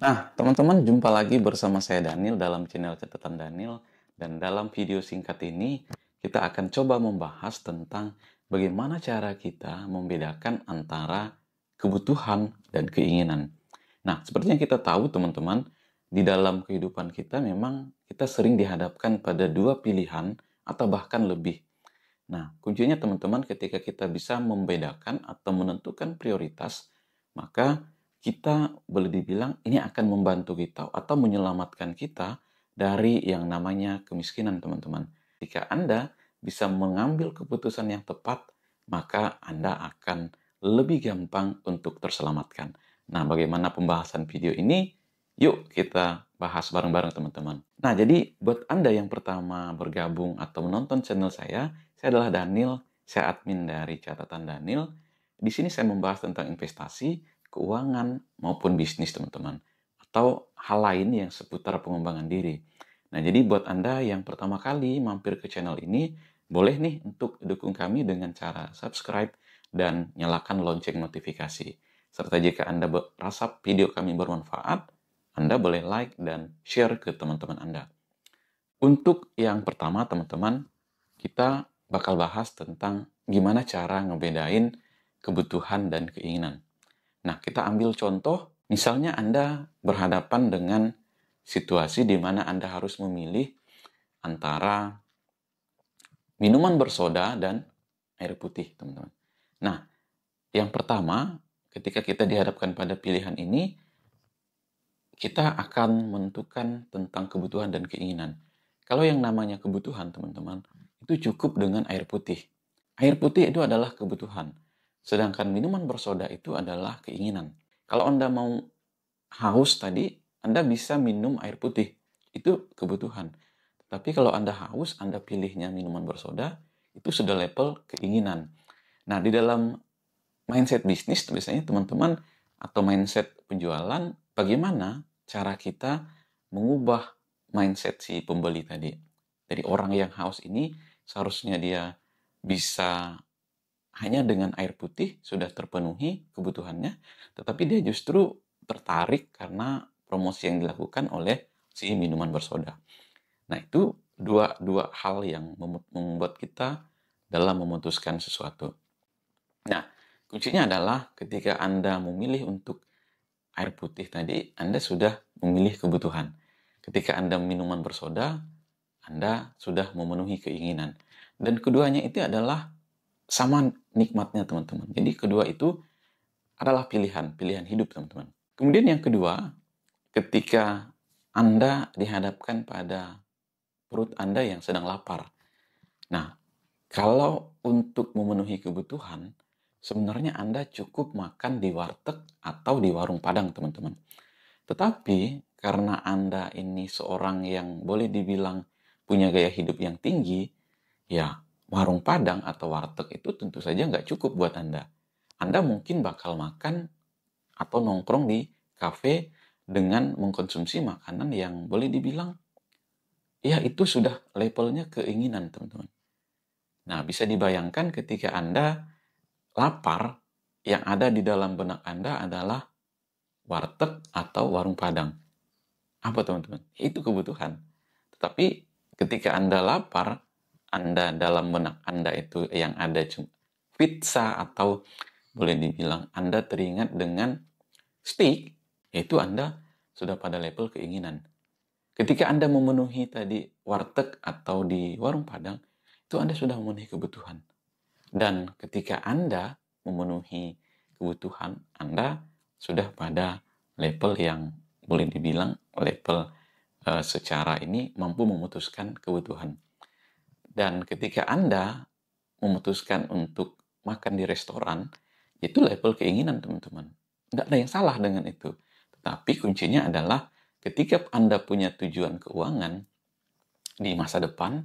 Nah, teman-teman, jumpa lagi bersama saya Daniel dalam channel Catatan Daniel. Dan dalam video singkat ini, kita akan coba membahas tentang bagaimana cara kita membedakan antara kebutuhan dan keinginan. Nah, seperti yang kita tahu, teman-teman, di dalam kehidupan kita memang kita sering dihadapkan pada dua pilihan atau bahkan lebih. Nah, kuncinya teman-teman ketika kita bisa membedakan atau menentukan prioritas, maka kita boleh dibilang ini akan membantu kita atau menyelamatkan kita dari yang namanya kemiskinan, teman-teman. Jika Anda bisa mengambil keputusan yang tepat, maka Anda akan lebih gampang untuk terselamatkan. Nah, bagaimana pembahasan video ini? Yuk kita bahas bareng-bareng, teman-teman. Nah, jadi buat Anda yang pertama bergabung atau menonton channel saya adalah Daniel, saya admin dari Catatan Daniel. Di sini saya membahas tentang investasi, keuangan, maupun bisnis, teman-teman. Atau hal lain yang seputar pengembangan diri. Nah, jadi buat Anda yang pertama kali mampir ke channel ini, boleh nih untuk dukung kami dengan cara subscribe dan nyalakan lonceng notifikasi. Serta jika Anda merasa video kami bermanfaat, Anda boleh like dan share ke teman-teman Anda. Untuk yang pertama, teman-teman, kita bakal bahas tentang gimana cara ngebedain kebutuhan dan keinginan. Nah, kita ambil contoh, misalnya Anda berhadapan dengan situasi di mana Anda harus memilih antara minuman bersoda dan air putih, teman-teman. Nah, yang pertama, ketika kita dihadapkan pada pilihan ini, kita akan menentukan tentang kebutuhan dan keinginan. Kalau yang namanya kebutuhan, teman-teman, itu cukup dengan air putih. Air putih itu adalah kebutuhan. Sedangkan minuman bersoda itu adalah keinginan. Kalau Anda mau haus tadi, Anda bisa minum air putih. Itu kebutuhan. Tapi kalau Anda haus, Anda pilihnya minuman bersoda, itu sudah level keinginan. Nah, di dalam mindset bisnis, biasanya teman-teman, atau mindset penjualan, bagaimana cara kita mengubah mindset si pembeli tadi. Dari orang yang haus ini, seharusnya dia bisa hanya dengan air putih sudah terpenuhi kebutuhannya, tetapi dia justru tertarik karena promosi yang dilakukan oleh si minuman bersoda. Nah, itu dua hal yang membuat kita dalam memutuskan sesuatu. Nah, kuncinya adalah ketika Anda memilih untuk air putih tadi, Anda sudah memilih kebutuhan. Ketika Anda minuman bersoda, Anda sudah memenuhi keinginan. Dan keduanya itu adalah sama nikmatnya, teman-teman. Jadi kedua itu adalah pilihan hidup, teman-teman. Kemudian yang kedua, ketika Anda dihadapkan pada perut Anda yang sedang lapar. Nah, kalau untuk memenuhi kebutuhan, sebenarnya Anda cukup makan di warteg atau di warung Padang, teman-teman. Tetapi karena Anda ini seorang yang boleh dibilang punya gaya hidup yang tinggi, ya warung Padang atau warteg itu tentu saja nggak cukup buat Anda. Anda mungkin bakal makan atau nongkrong di kafe dengan mengkonsumsi makanan yang boleh dibilang, ya itu sudah levelnya keinginan, teman-teman. Nah, bisa dibayangkan ketika Anda lapar, yang ada di dalam benak Anda adalah warteg atau warung Padang. Apa, teman-teman? Itu kebutuhan. Tetapi ketika Anda lapar, Anda dalam benak Anda itu yang ada cuma pizza atau boleh dibilang Anda teringat dengan steak, yaitu Anda sudah pada level keinginan. Ketika Anda memenuhi tadi warteg atau di warung Padang, itu Anda sudah memenuhi kebutuhan. Dan ketika Anda memenuhi kebutuhan, Anda sudah pada level yang boleh dibilang level secara ini mampu memutuskan kebutuhan. Dan ketika Anda memutuskan untuk makan di restoran, itu level keinginan, teman-teman. Nggak ada yang salah dengan itu. Tetapi kuncinya adalah ketika Anda punya tujuan keuangan di masa depan,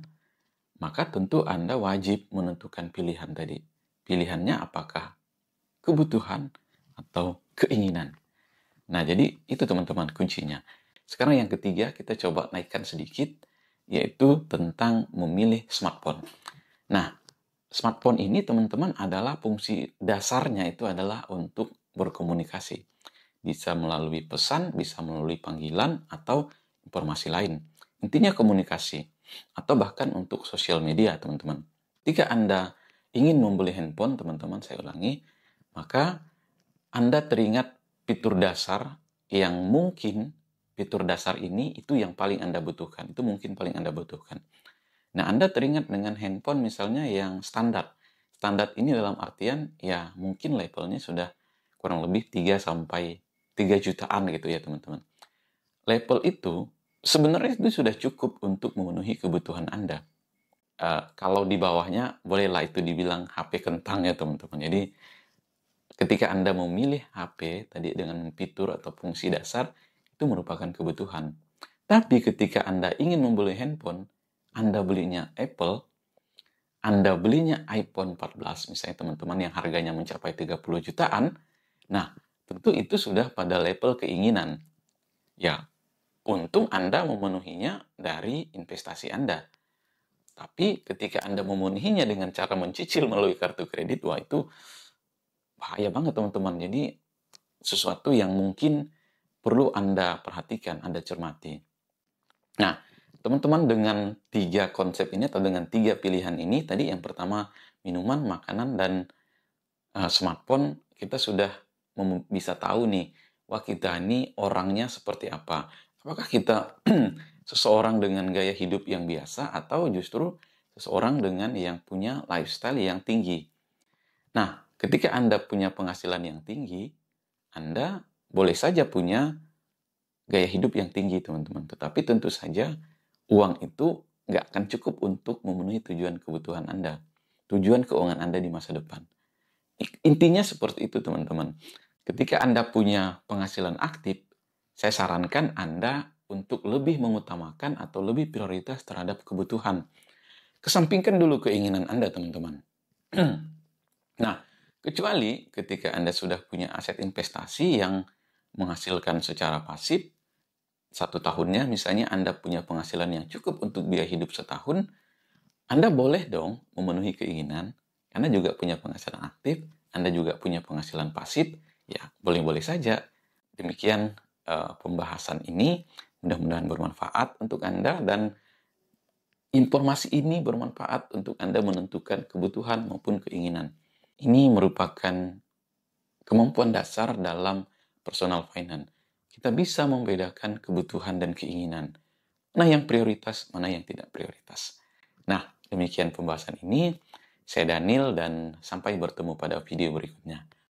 maka tentu Anda wajib menentukan pilihan tadi. Pilihannya apakah kebutuhan atau keinginan. Nah, jadi itu teman-teman kuncinya. Sekarang yang ketiga, kita coba naikkan sedikit, yaitu tentang memilih smartphone. Nah, smartphone ini teman-teman adalah fungsi dasarnya itu adalah untuk berkomunikasi. bisa melalui pesan, bisa melalui panggilan, atau informasi lain. Intinya komunikasi, atau bahkan untuk sosial media, teman-teman. Ketika Anda ingin membeli handphone, teman-teman, saya ulangi, maka Anda teringat fitur dasar yang mungkin fitur dasar ini itu yang paling Anda butuhkan. Itu mungkin paling Anda butuhkan. Nah, Anda teringat dengan handphone misalnya yang standar. Standar ini dalam artian ya mungkin levelnya sudah kurang lebih 3 sampai 3 jutaan gitu ya, teman-teman. Level itu sebenarnya itu sudah cukup untuk memenuhi kebutuhan Anda. Kalau di bawahnya bolehlah itu dibilang HP kentang ya, teman-teman. Jadi ketika Anda memilih HP tadi dengan fitur atau fungsi dasar, itu merupakan kebutuhan. Tapi ketika Anda ingin membeli handphone, Anda belinya Apple, Anda belinya iPhone 14, misalnya teman-teman yang harganya mencapai 30 jutaan, nah tentu itu sudah pada level keinginan. Ya, untung Anda memenuhinya dari investasi Anda. Tapi ketika Anda memenuhinya dengan cara mencicil melalui kartu kredit, wah itu bahaya banget teman-teman. Jadi sesuatu yang mungkin perlu Anda perhatikan, Anda cermati. Nah, teman-teman dengan 3 konsep ini atau dengan 3 pilihan ini, tadi yang pertama minuman, makanan, dan smartphone, kita sudah bisa tahu nih, wah kita ini orangnya seperti apa. Apakah kita seseorang dengan gaya hidup yang biasa atau justru seseorang dengan yang punya lifestyle yang tinggi. Nah, ketika Anda punya penghasilan yang tinggi, Anda boleh saja punya gaya hidup yang tinggi, teman-teman. Tetapi tentu saja uang itu nggak akan cukup untuk memenuhi tujuan kebutuhan Anda, tujuan keuangan Anda di masa depan. Intinya seperti itu, teman-teman. Ketika Anda punya penghasilan aktif, saya sarankan Anda untuk lebih mengutamakan atau lebih prioritas terhadap kebutuhan. Kesampingkan dulu keinginan Anda, teman-teman. Nah, kecuali ketika Anda sudah punya aset investasi yang menghasilkan secara pasif, 1 tahunnya misalnya Anda punya penghasilan yang cukup untuk biaya hidup setahun, Anda boleh dong memenuhi keinginan, Anda juga punya penghasilan aktif, Anda juga punya penghasilan pasif, ya boleh-boleh saja. Demikian pembahasan ini, mudah-mudahan bermanfaat untuk Anda dan informasi ini bermanfaat untuk Anda menentukan kebutuhan maupun keinginan. Ini merupakan kemampuan dasar dalam personal finance. Kita bisa membedakan kebutuhan dan keinginan. Mana yang prioritas, mana yang tidak prioritas. Nah, demikian pembahasan ini. Saya Daniel dan sampai bertemu pada video berikutnya.